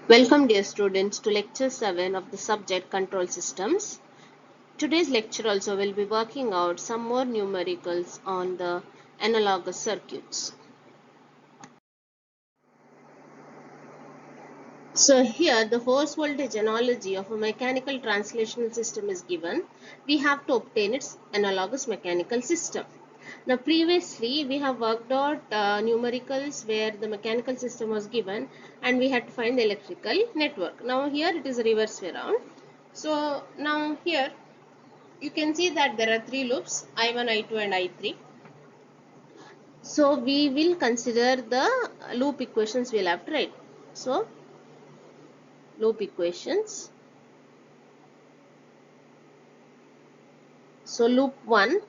Welcome dear students to lecture 7 of the subject control systems. Today's lecture also will be working out some more numericals on the analogous circuits. So here the force voltage analogy of a mechanical translational system is given. We have to obtain its analogous mechanical system. Now previously we have worked out numericals where the mechanical system was given and we had to find the electrical network. Now here it is reverse way around. So now here you can see that there are three loops I1, I2 and I3. So we will consider the loop equations we will have to write. So loop equations. So loop 1.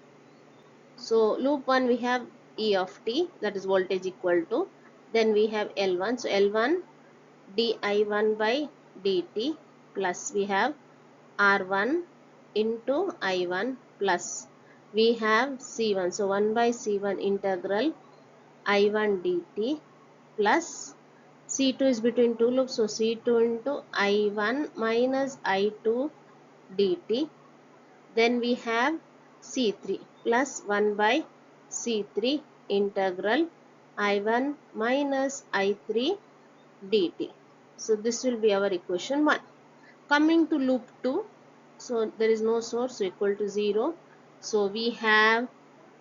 So loop 1 we have E of t, that is voltage equal to. Then we have L1. So L1 di1 by dt plus we have R1 into I1 plus we have C1. So 1 by C1 integral I1 dt plus C2 is between two loops. So C2 into I1 minus I2 dt. Then we have C3 plus 1 by C3 integral I1 minus I3 dt. So this will be our equation 1. Coming to loop 2, so there is no source, so equal to 0. So we have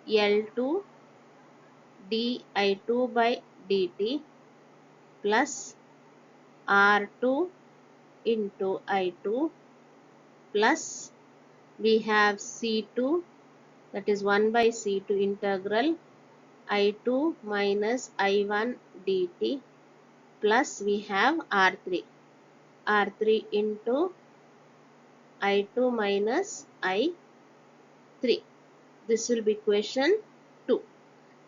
L2 di2 by dt plus R2 into I2 plus we have C2, that is 1 by C2 integral I2 minus I1 dt plus we have R3 into I2 minus I3. This will be equation 2.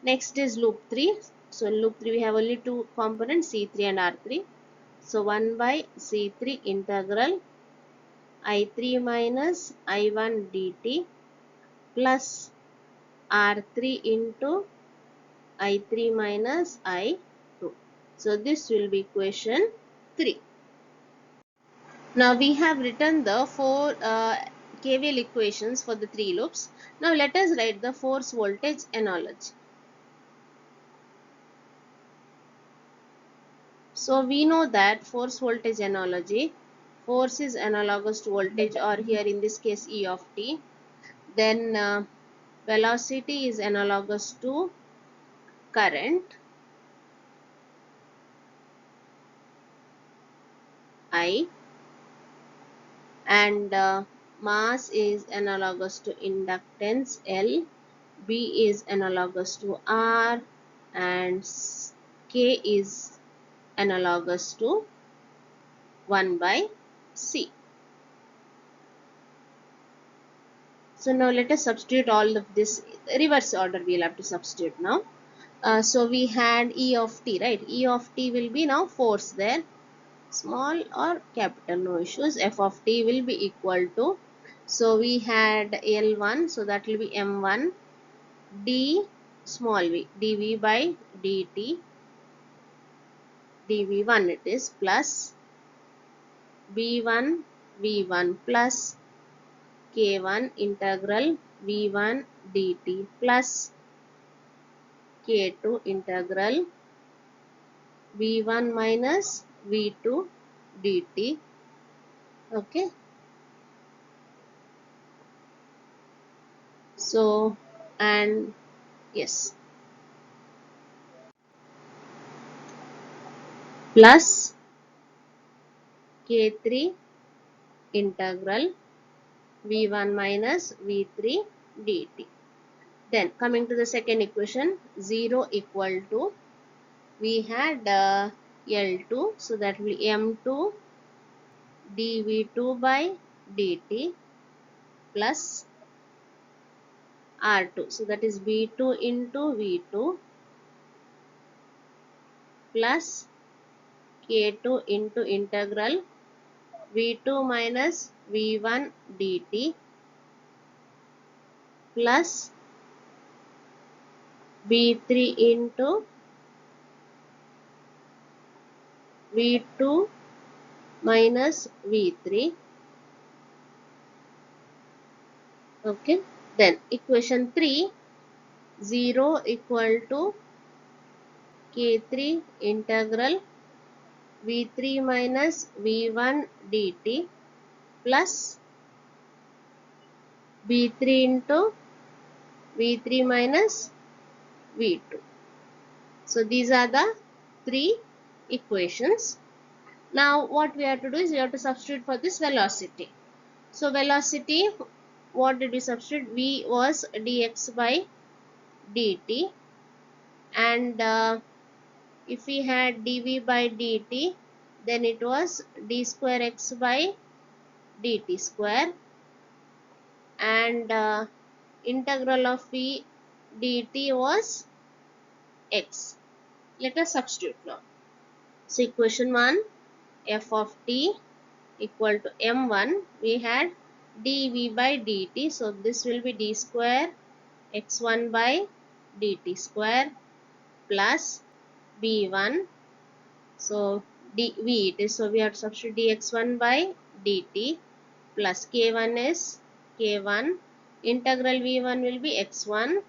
Next is loop 3. So in loop 3 we have only two components C3 and R3. So 1 by C3 integral I3 minus I1 dt plus R3 into I3 minus I2. So this will be equation 3. Now we have written the four KVL equations for the three loops. Now let us write the force voltage analogy. So we know that force voltage analogy, force is analogous to voltage, or here in this case E of t. Then velocity is analogous to current I, and mass is analogous to inductance L, B is analogous to R, and K is analogous to 1 by C. So now let us substitute all of this, reverse order we will have to substitute now. So we had E of t, right? E of t will be now force there, small or capital, no issues. F of t will be equal to, so we had L1, so that will be M1 d small v dv by dt, dv1 it is, plus b1 v1 plus k1 integral v1 dt plus k2 integral v1 minus v2 dt. Okay, so and yes, plus k3 integral v1 minus v3 dt. Then coming to the second equation, 0 equal to, we had L2, so that will be M2 dv2 by dt plus R2, so that is v2 into v2 plus k2 into integral v2 minus v1 dt plus b3 into v2 minus v3. Okay, then equation 3, 0 equal to k3 integral v3 minus v1 dt plus b3 into v3 minus v2. So these are the three equations. Now what we have to do is we have to substitute for this velocity. So velocity, what did we substitute? V was dx by dt, and if we had dv by dt, then it was d square x by dt square, and integral of v dt was x. Let us substitute now. So equation 1, f of t equal to m1, we had dv by dt, so this will be d square x1 by dt square plus b1, so dv it is, so we have to substitute dx1 by dt plus k1 is k1, integral v1 will be x1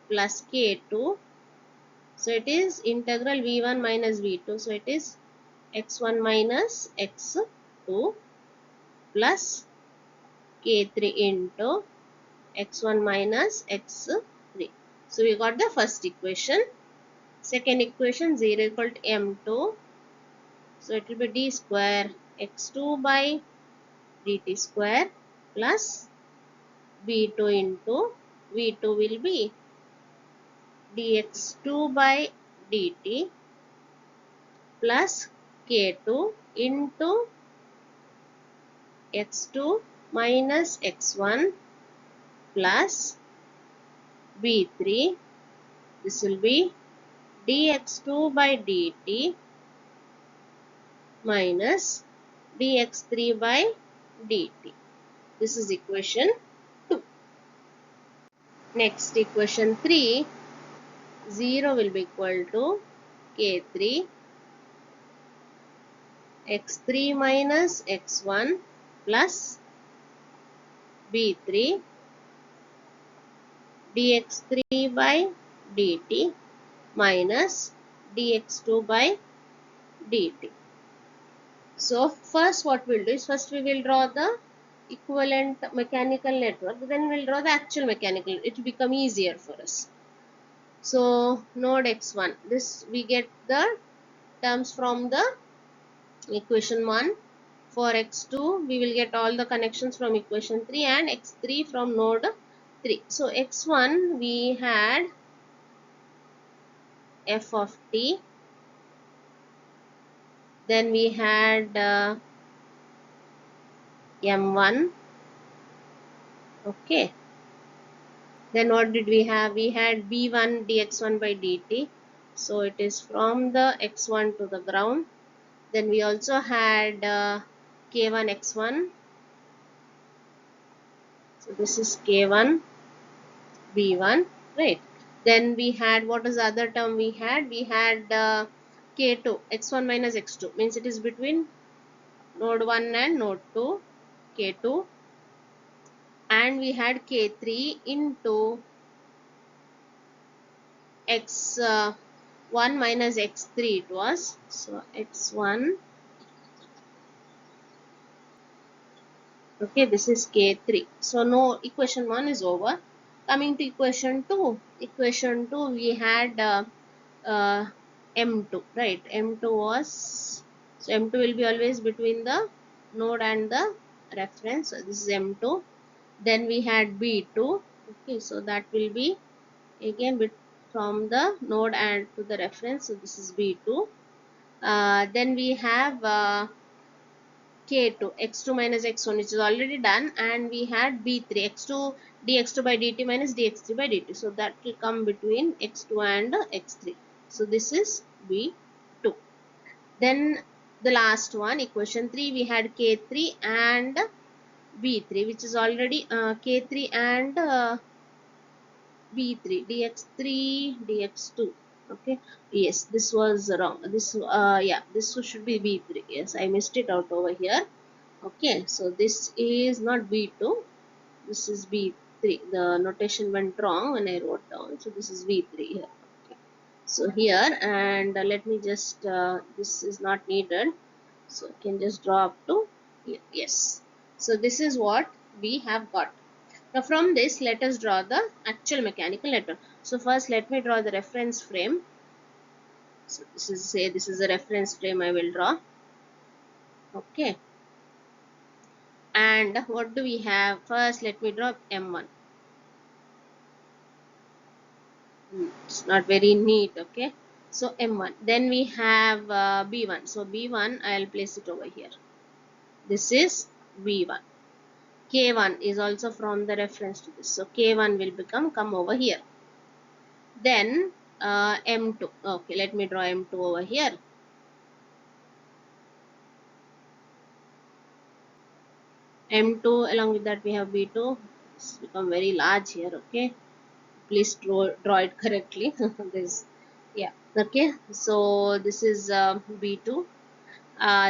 plus k2, so it is integral v1 minus v2, so it is x1 minus x2 plus k3 into x1 minus x3. So we got the first equation. Second equation, 0 equal to m2, so it will be d square x2 by dt square plus b2 into v2 will be dx2 by dt plus k2 into x2 minus x1 plus b3, this will be dx2 by dt minus dx3 by dt. This is equation 2. Next equation 3, 0 will be equal to k3 x3 minus x1 plus b3 dx3 by dt minus dx2 by dt. So first what we'll do is, first we will draw the equivalent mechanical network, then we'll draw the actual mechanical, it will become easier for us. So node x1, this we get the terms from the equation 1. For x2 we will get all the connections from equation 3, and x3 from node 3. So x1 we had f of t, then we had m1. Okay, then what did we have? We had b1 dx1 by dt, so it is from the x1 to the ground. Then we also had k1 x1, so this is k1 b1, right? Then we had, what is the other term we had? We had k2 x1 minus x2, means it is between node 1 and node 2, k2, and we had k3 into x1 minus x3 it was, so x1, okay, this is k3. So no, equation 1 is over. Coming to equation 2, equation 2 we had uh, m2, right? M2 was, so M2 will be always between the node and the reference, so this is M2. Then we had B2, okay, so that will be again from the node and to the reference, so this is B2. Then we have k2 x2 minus x1, which is already done, and we had b3 x2 dx2 by dt minus dx3 by dt, so that will come between x2 and x3, so this is b3. Then the last one, equation 3, we had K3 and B3, which is already K3 and B3, dx3, dx2. Okay, yes, this was wrong. This yeah, this should be B3. Yes, I missed it out over here. Okay, so this is not B2, this is B3. The notation went wrong when I wrote down, so this is B3 here. Okay. So here, and let me just this is not needed, so I can just draw up to here. Yes, so this is what we have got. Now from this, let us draw the actual mechanical network. So first let me draw the reference frame. So this is, say this is a reference frame I will draw. Okay, and what do we have? First let me draw M1. It's not very neat. Okay, so M1. Then we have B1. So B1 I'll place it over here. This is B1. K1 is also from the reference to this. So K1 will come over here. Then M2. Okay, let me draw M2 over here. M2, along with that we have B2. It's become very large here. Okay, please draw it correctly. This, yeah. Okay, so this is B2.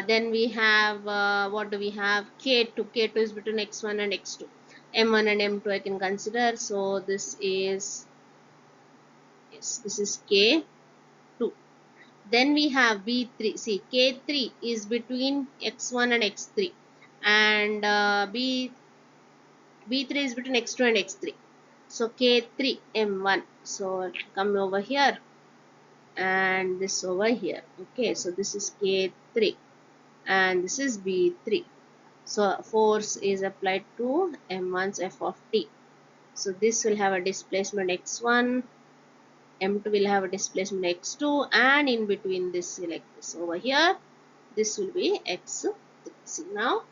Then we have what do we have? K2. K2 is between x1 and x2. M1 and M2 I can consider. So this is, yes, this is K2. Then we have B3. See, K3 is between x1 and x3, and B3 is between x2 and x3. So K3 M1. So it'll come over here and this over here. Okay, so this is K3 and this is B3. So force is applied to M1's F of T. So this will have a displacement x1, M2 will have a displacement x2, and in between this, like this over here, this will be x3. See, now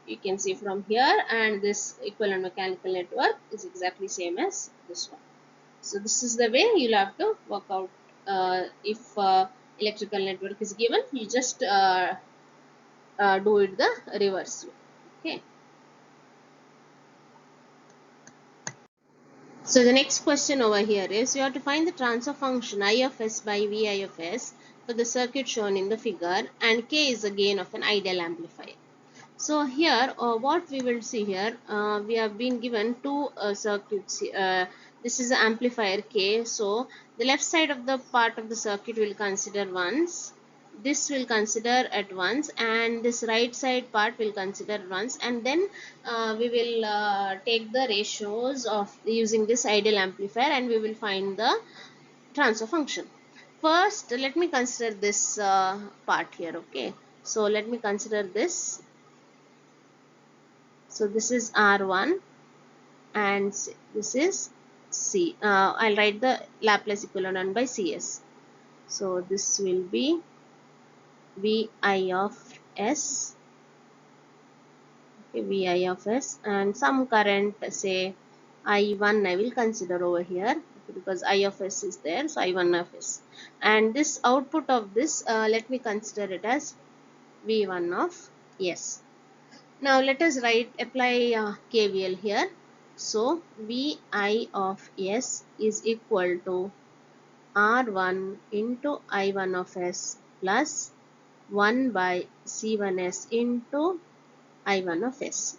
you can see from here, and this equivalent mechanical network is exactly same as this one. So this is the way you'll have to work out if electrical network is given. You just do it the reverse way. Okay. So the next question over here is, you have to find the transfer function I of s by V I of s for the circuit shown in the figure, and K is the gain of an ideal amplifier. So here what we will see here, we have been given two circuits. This is the amplifier K. So the left side of the part of the circuit will consider once, this will consider at once, and this right side part will consider once, and then we will take the ratios of using this ideal amplifier, and we will find the transfer function. First let me consider this part here. Okay, so let me consider this. So this is R1 and this is C. I'll write the Laplace equivalent by Cs. So this will be Vi of S, okay, Vi of S, and some current, say I1 I will consider over here, okay, because I of S is there, so I1 of S. And this output of this, let me consider it as V1 of S. Now let us apply KVL here. So Vi of S is equal to R1 into I1 of S plus 1 by C1S into I1 of S.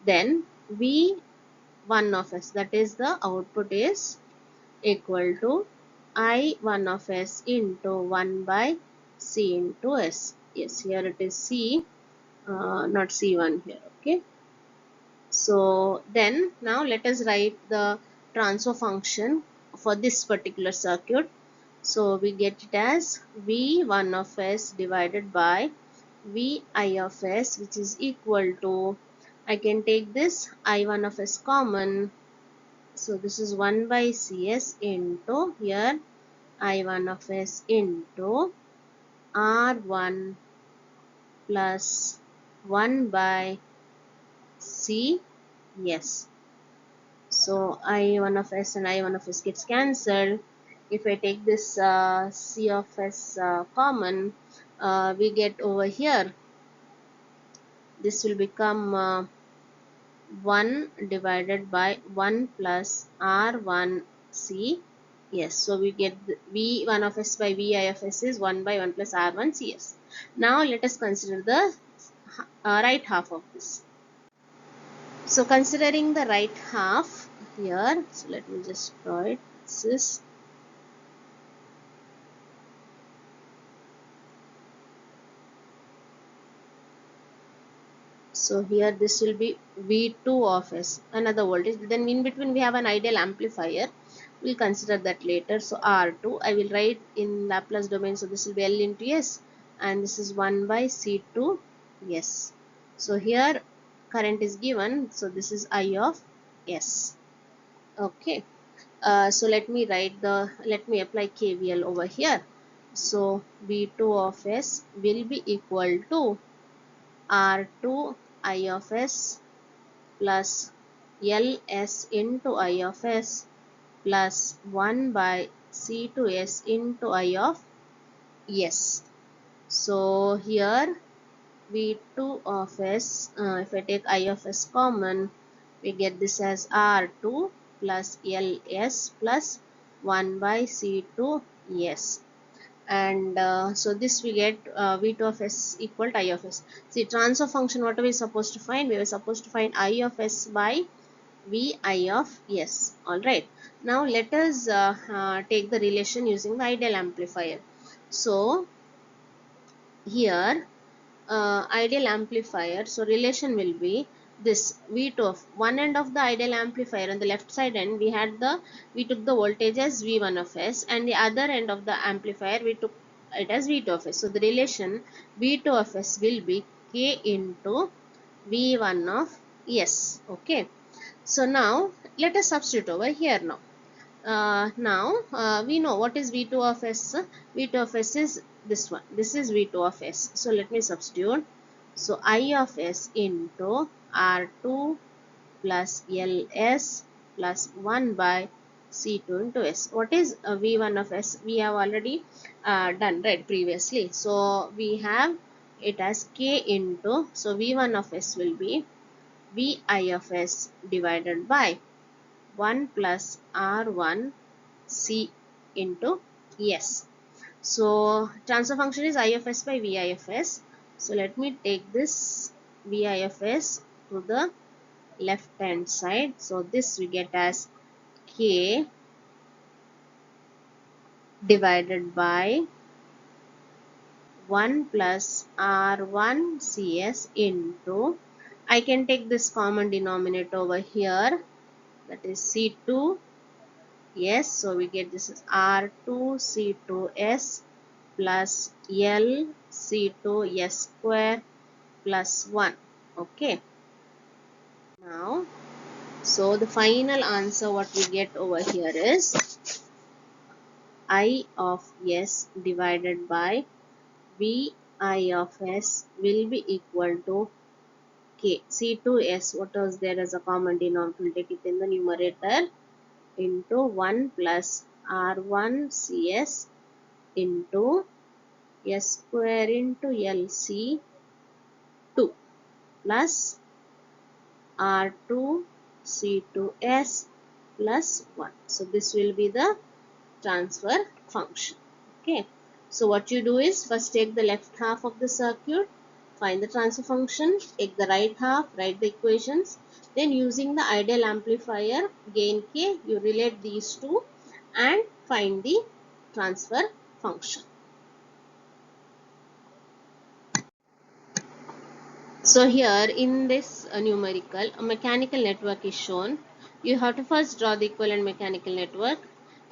Then V1 of S, that is the output, is equal to I1 of S into 1 by C into S. Yes, here it is C, not C1 here. Okay. So then now let us write the transfer function for this particular circuit. So we get it as V1 of S divided by Vi of S, which is equal to, I can take this I1 of S common. So this is 1 by Cs into here I1 of S into R1 plus 1 by C. Yes. So I1 of S and I1 of S gets cancelled. if I take this C of S common, we get over here, this will become 1 divided by 1 plus R1 C. Yes, so we get V1 of S by Vi of S is 1 by 1 plus R1 CS. Now let us consider the right half of this. So considering the right half here, so let me just draw it. This is, so here this will be V2 of S, another voltage. Then in between we have an ideal amplifier. We'll consider that later. So R2, I will write in Laplace domain. So this will be L into S, and this is 1 by C2 S. So here current is given. So this is I of S. Okay. So let me apply KVL over here. So V2 of S will be equal to R2 I of S plus LS into I of S plus 1 by C2S into I of S. So here V2 of S, if I take I of S common, we get this as R2 plus LS plus 1 by C2S. And so this we get V2 of S equal to I of S. See, transfer function, what are we supposed to find? We were supposed to find I of S by Vi of S. Alright. Now let us take the relation using the ideal amplifier. So here ideal amplifier, so relation will be this V2 of one end of the ideal amplifier on the left side end, we took the voltage as V1 of S, and the other end of the amplifier we took it as V2 of S. So the relation V2 of S will be K into V1 of S. Okay. So now let us substitute over here now. We know what is V2 of S. V2 of S is this one. This is V2 of S. So let me substitute. So I of S into R2 plus LS plus 1 by C2 into S. What is V1 of S? We have already done right previously. So we have it as K into, so V1 of S will be Vi of S divided by 1 plus R1 C into S. So transfer function is I of S by Vi of S. So let me take this Vi of S to the left hand side. So this we get as K divided by 1 plus R1 CS into, I can take this common denominator over here, that is C2. Yes, so we get this is R2C2S plus L C2S square plus 1. Okay. Now, so the final answer what we get over here is I of S divided by Vi of S will be equal to K. C2S, what was there as a common denominator, we'll take it in the numerator, into 1 plus R1 CS into S square into LC 2 plus R2 C2S plus 1. So this will be the transfer function. Okay. So what you do is first take the left half of the circuit, find the transfer function, take the right half, write the equations. Then using the ideal amplifier gain K, you relate these two and find the transfer function. So here in this numerical, a mechanical network is shown. You have to first draw the equivalent mechanical network,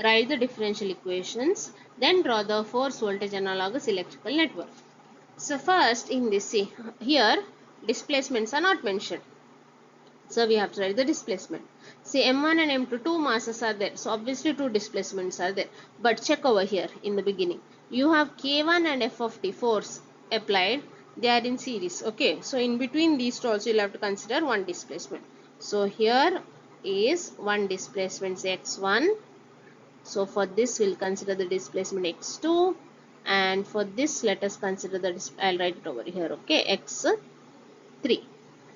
write the differential equations, then draw the force voltage analogous electrical network. So first in this, see here displacements are not mentioned. So we have to write the displacement. See M1 and M2 two masses are there. So obviously two displacements are there. But check over here in the beginning. You have K1 and F of T force applied. They are in series. Okay. So in between these two also you will have to consider one displacement. So here is one displacement X1. So for this we'll consider the displacement x2, and for this let us consider the I'll write it over here, okay, x3.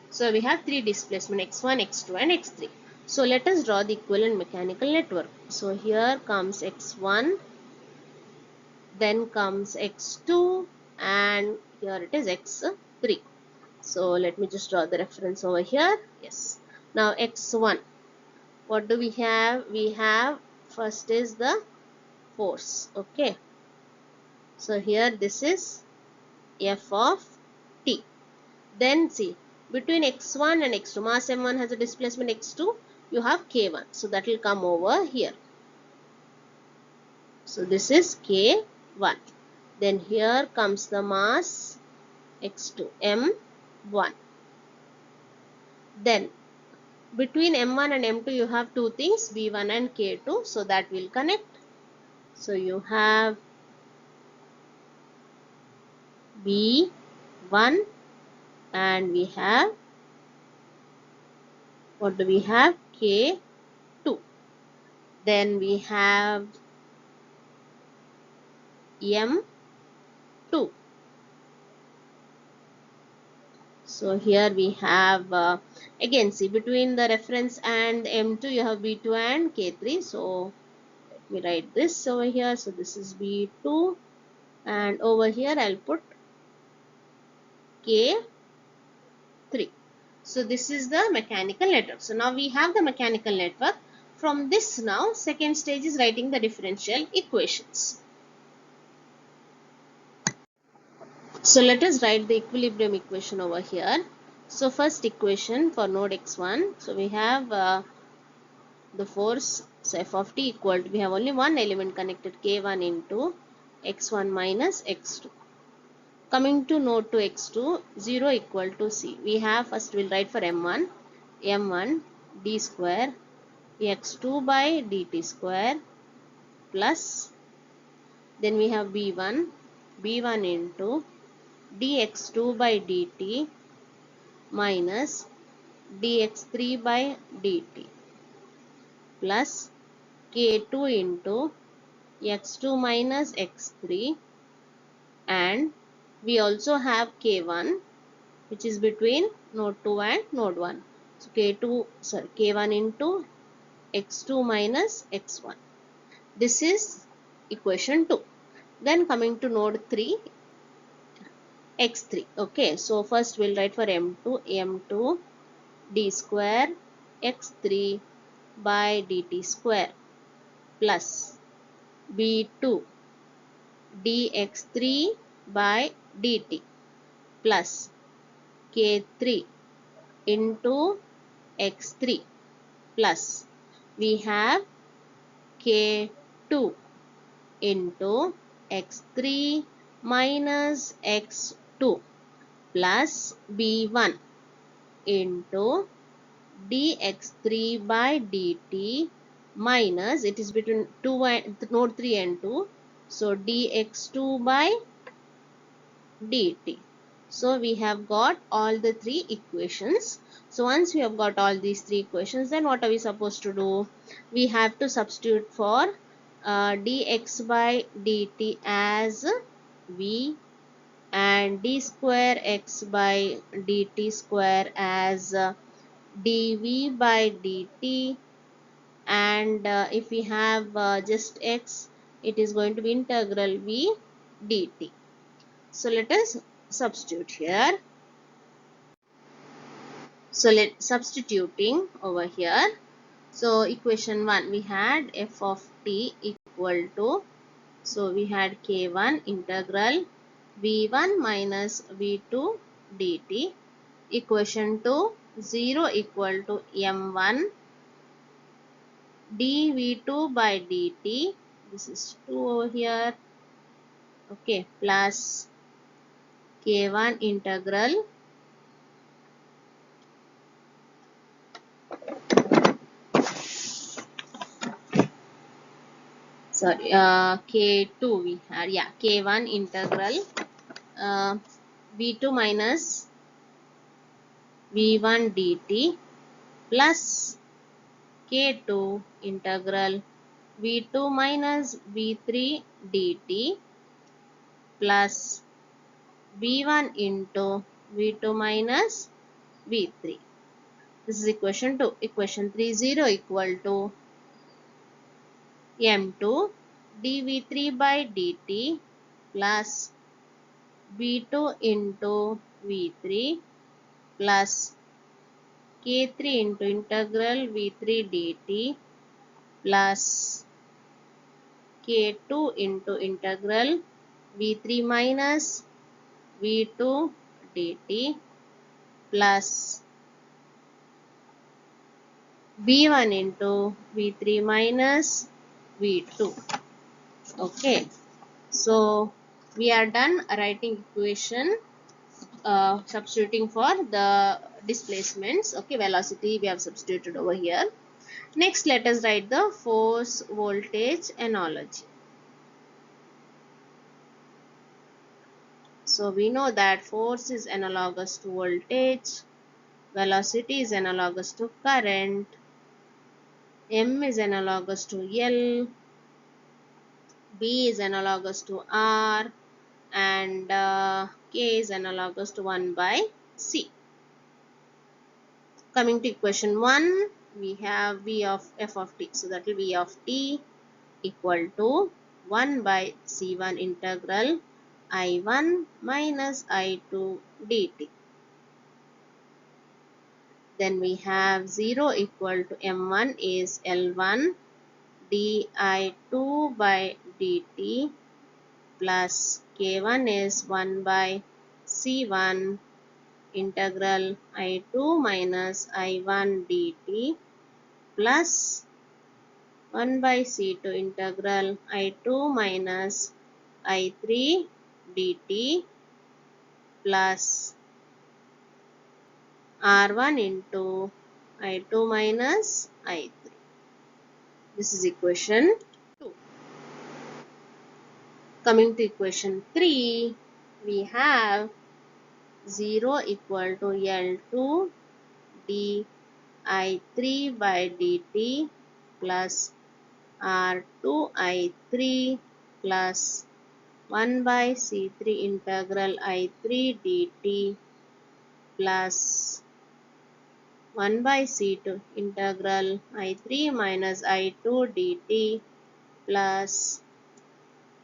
So we have three displacement x1, x2 and x3. So let us draw the equivalent mechanical network. So here comes x1, then comes x2, and here it is x3. So let me just draw the reference over here. Yes. Now x1, what do we have? We have first is the force. Okay. So here this is F of t. Then see, between x1 and x2, mass m1 has a displacement x2, you have k1. So that will come over here. So this is k1. Then here comes the mass x2, m1. Then between m1 and m2 you have two things, v1 and k2. So that will connect. So you have v1 and we have, what do we have? K2. Then we have m2. So here we have again see, between the reference and m2 you have b2 and k3. So let me write this over here. So this is b2, and over here I'll put k3. So this is the mechanical network. So now we have the mechanical network. From this, now second stage is writing the differential equations. So let us write the equilibrium equation over here. So first equation for node x1. So we have the force, so f of t equal to, we have only one element connected, k1 into x1 minus x2. Coming to node to x2, 0 equal to c. We have, first we'll write for m1 d square x2 by dt square plus, then we have b1 into dx2 by dt minus dx3 by dt plus k2 into x2 minus x3, and we also have k1 which is between node 2 and node 1. So k1 into x2 minus x1. This is equation 2. Then coming to node 3, x3. Okay, so first we'll write for m2 d square x3 by dt square plus b2 dx3 by dt plus k3 into x3 plus, we have k2 into x3 minus x2 plus b1 into dx3 by dt minus, it is between node 3 and 2, so dx2 by dt. So we have got all the three equations. So once we have got all these three equations, then what are we supposed to do? We have to substitute for dx by dt as v, and d square x by dt square as dv by dt, and if we have just x, it is going to be integral v dt. So let us substitute here. So substituting over here. So equation 1, we had f of t equal to, so we had k1 integral v1 minus v2 dt. Equation 2, 0 equal to m1 dv2 by dt. This is 2 over here. Okay, plus k1 integral k2 we had, yeah, k1 integral v2 minus v1 dt plus k2 integral V2 minus V3 dt plus V1 into V2 minus V3. This is equation 2. Equation 3, 0 equal to M2 dV3 by dt plus V2 into V3 plus K3 into integral V3 dt plus K2 into integral V3 minus V2 dt plus V1 into V3 minus V2. Okay, so we are done writing equation, substituting for the displacements. Okay, velocity we have substituted over here. Next, let us write the force voltage analogy. So we know that force is analogous to voltage, velocity is analogous to current, M is analogous to L, B is analogous to R, and K is analogous to 1 by C. Coming to equation 1, we have V of f of t. So that will be V of t equal to 1 by C1 integral I1 minus I2 dt. Then we have 0 equal to M1 is L1 di2 by dt plus K1 is 1 by C1 integral I2 minus I1 dt plus 1 by C2 integral I2 minus I3 dt plus R1 into I2 minus I3. This is equation 2. Coming to equation 3, we have 0 equal to L2 di3 by dt plus R2 I3 plus 1 by C3 integral I3 dt plus 1 by C2 integral I3 minus I2 dt plus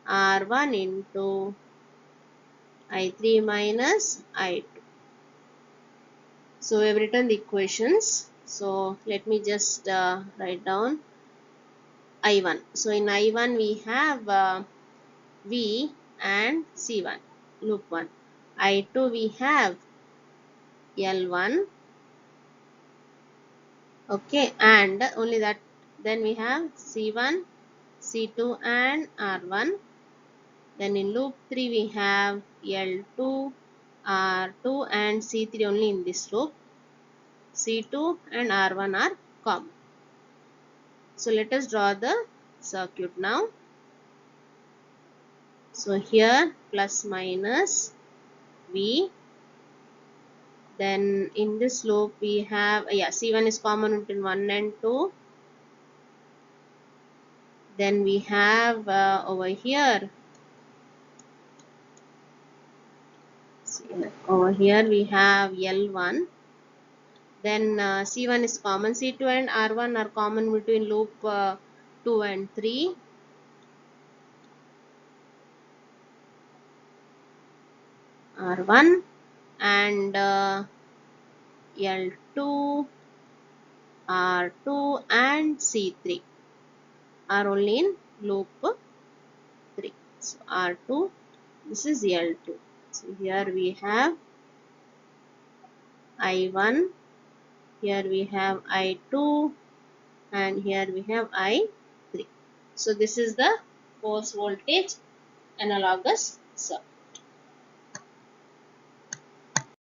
R1 into I3 minus I2. So we have written the equations. So let me just write down I1. So in I1 we have V and C1, loop 1. I2 we have L1. Okay, and only that. Then we have C1, C2 and R1. Then in loop 3 we have L2, R2 and C3 only in this loop. C2 and R1 are common. So let us draw the circuit now. So here plus minus V. Then in this loop we have, C1 is common between 1 and 2. Then we have over here we have L1. Then C1 is common. C2 and R1 are common between loop 2 and 3. R1 and L2, R2 and C3 are only in loop 3. So R2, this is L2. So here we have I1, here we have I2 and here we have I3. So this is the force voltage analogous circuit.